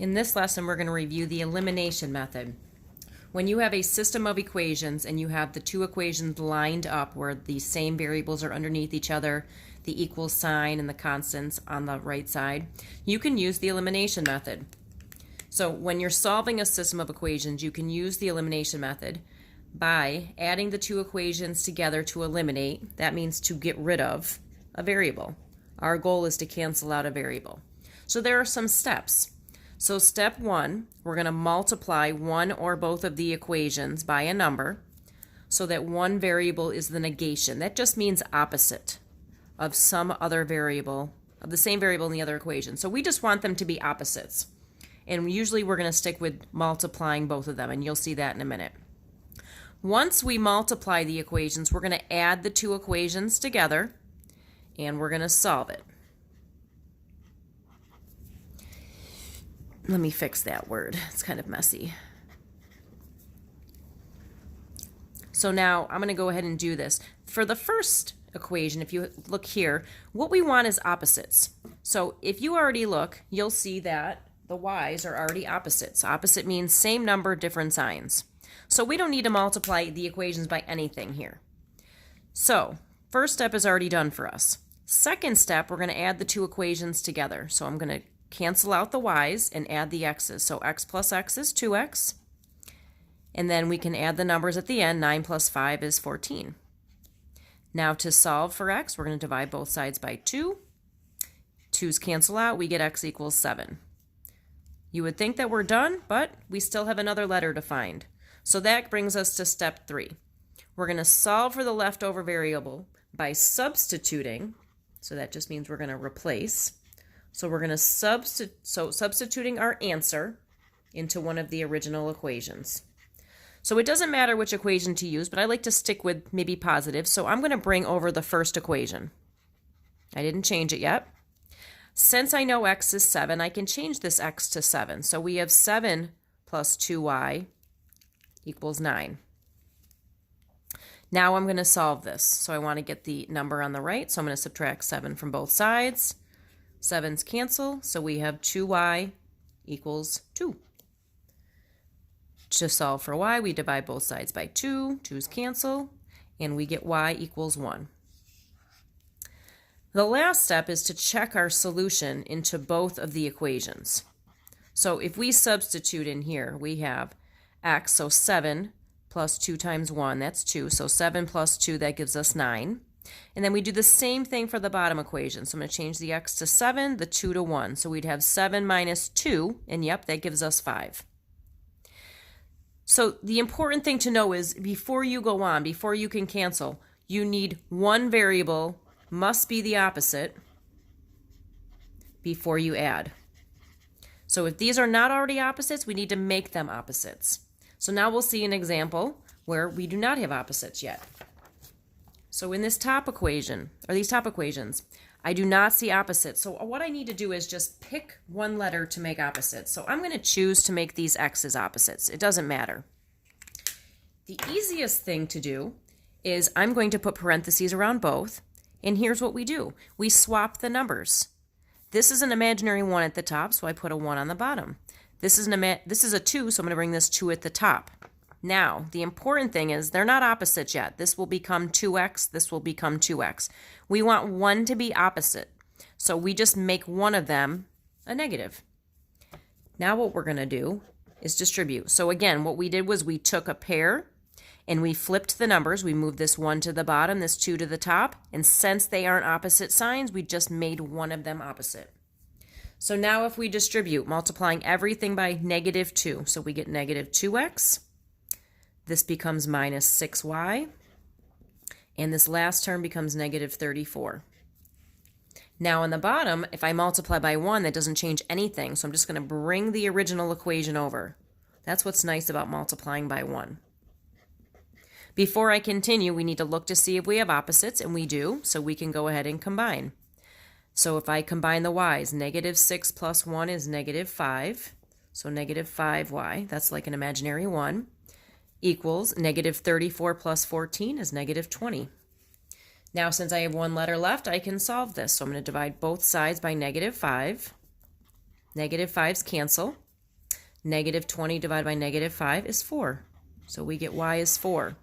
In this lesson, we're going to review the elimination method. When you have a system of equations and you have the two equations lined up where the same variables are underneath each other, the equal sign and the constants on the right side, you can use the elimination method. So when you're solving a system of equations, you can use the elimination method by adding the two equations together to eliminate. That means to get rid of a variable. Our goal is to cancel out a variable. So there are some steps. So step one, we're going to multiply one or both of the equations by a number so that one variable is the negation. That just means opposite of some other variable, of the same variable in the other equation. So we just want them to be opposites. And usually we're going to stick with multiplying both of them, and you'll see that in a minute. Once we multiply the equations, we're going to add the two equations together, and we're going to solve it. Let me fix that word. It's kind of messy. So now I'm going to go ahead and do this. For the first equation, if you look here, what we want is opposites. So if you already look, you'll see that the y's are already opposites. Opposite means same number, different signs. So we don't need to multiply the equations by anything here. So first step is already done for us. Second step, we're going to add the two equations together. So I'm going to cancel out the y's and add the x's. So x plus x is 2x. And then we can add the numbers at the end. 9 plus 5 is 14. Now to solve for x, we're going to divide both sides by 2. 2's cancel out. We get x equals 7. You would think that we're done, but we still have another letter to find. So that brings us to step 3. We're going to solve for the leftover variable by substituting. So that just means we're going to replace. So we're going to substituting our answer into one of the original equations. So it doesn't matter which equation to use, but I like to stick with maybe positive. So I'm going to bring over the first equation. I didn't change it yet. Since I know x is 7, I can change this x to 7. So we have 7 plus 2y equals 9. Now I'm going to solve this. So I want to get the number on the right. So I'm going to subtract 7 from both sides. 7's cancel, so we have 2y equals 2. To solve for y, we divide both sides by 2. 2's cancel, and we get y equals 1. The last step is to check our solution into both of the equations. So if we substitute in here, we have x, so 7 plus 2 times 1, that's 2. So 7 plus 2, that gives us 9. And then we do the same thing for the bottom equation. So I'm going to change the x to 7, the 2 to 1. So we'd have 7 minus 2, and yep, that gives us 5. So the important thing to know is before you go on, before you can cancel, you need one variable must be the opposite before you add. So if these are not already opposites, we need to make them opposites. So now we'll see an example where we do not have opposites yet. So in this top equation, or these top equations, I do not see opposites. So what I need to do is just pick one letter to make opposites. So I'm going to choose to make these x's opposites. It doesn't matter. The easiest thing to do is I'm going to put parentheses around both. And here's what we do. We swap the numbers. This is an imaginary 1 at the top, so I put a 1 on the bottom. This is a 2, so I'm going to bring this 2 at the top. Now, the important thing is they're not opposites yet. This will become 2x, this will become 2x. We want one to be opposite, so we just make one of them a negative. Now what we're going to do is distribute. So again, what we did was we took a pair and we flipped the numbers. We moved this 1 to the bottom, this 2 to the top, and since they aren't opposite signs, we just made one of them opposite. So now if we distribute, multiplying everything by negative 2, so we get negative 2x. This becomes minus 6y, and this last term becomes negative 34. Now on the bottom, if I multiply by 1, that doesn't change anything, so I'm just going to bring the original equation over. That's what's nice about multiplying by 1. Before I continue, we need to look to see if we have opposites, and we do, so we can go ahead and combine. So if I combine the y's, negative 6 plus 1 is negative 5, so negative 5y, that's like an imaginary 1. Equals negative 34 plus 14 is negative 20. Now, since I have one letter left, I can solve this. So I'm going to divide both sides by negative 5. Negative 5's cancel. Negative 20 divided by negative 5 is 4. So we get y is 4.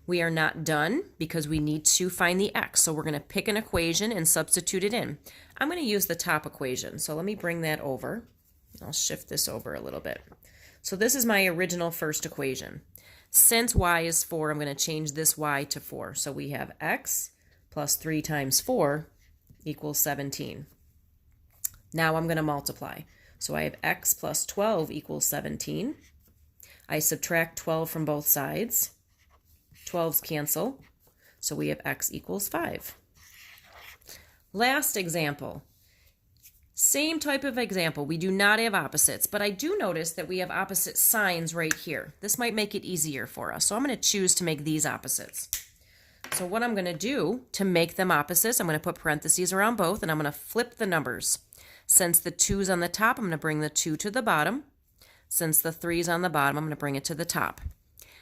We are not done because we need to find the x. So we're going to pick an equation and substitute it in. I'm going to use the top equation. So let me bring that over. I'll shift this over a little bit. So this is my original first equation. Since y is 4, I'm going to change this y to 4. So we have x plus 3 times 4 equals 17. Now I'm going to multiply. So I have x plus 12 equals 17. I subtract 12 from both sides. 12's cancel. So we have x equals 5. Last example. Same type of example. We do not have opposites, but I do notice that we have opposite signs right here. This might make it easier for us. So I'm going to choose to make these opposites. So what I'm going to do to make them opposites, I'm going to put parentheses around both, and I'm going to flip the numbers. Since the 2's on the top, I'm going to bring the 2 to the bottom. Since the 3's on the bottom, I'm going to bring it to the top.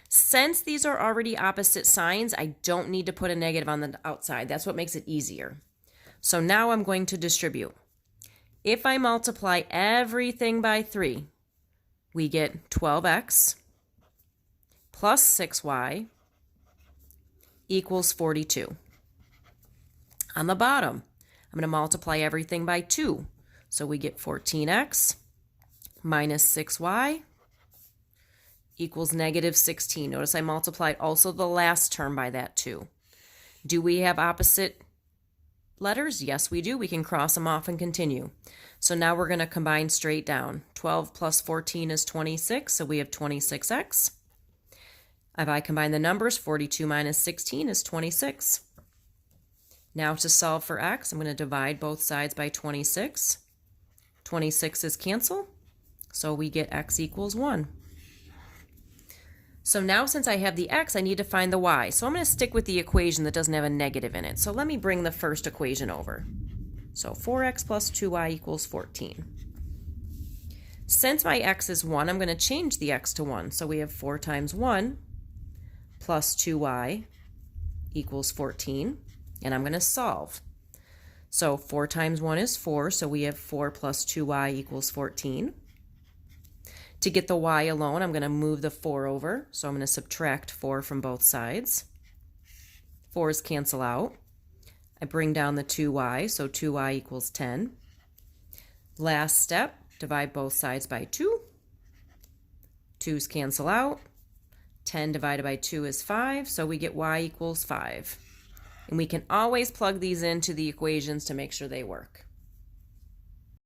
Since these are already opposite signs, I don't need to put a negative on the outside. That's what makes it easier. So now I'm going to distribute. If I multiply everything by 3, we get 12x plus 6y equals 42. On the bottom, I'm going to multiply everything by 2. So we get 14x minus 6y equals negative 16. Notice I multiplied also the last term by that 2. Do we have opposite letters? Yes, we do. We can cross them off and continue. So now we're going to combine straight down. 12 plus 14 is 26, so we have 26x. If I combine the numbers, 42 minus 16 is 26. Now to solve for x, I'm going to divide both sides by 26. 26 is cancel, so we get x equals 1. So now since I have the x, I need to find the y. So I'm going to stick with the equation that doesn't have a negative in it. So let me bring the first equation over. So 4x plus 2y equals 14. Since my x is 1, I'm going to change the x to 1. So we have 4 times 1 plus 2y equals 14. And I'm going to solve. So 4 times 1 is 4, so we have 4 plus 2y equals 14. To get the y alone, I'm going to move the 4 over. So I'm going to subtract 4 from both sides. 4's cancel out. I bring down the 2y, so 2y equals 10. Last step, divide both sides by 2. 2's cancel out. 10 divided by 2 is 5, so we get y equals 5. And we can always plug these into the equations to make sure they work.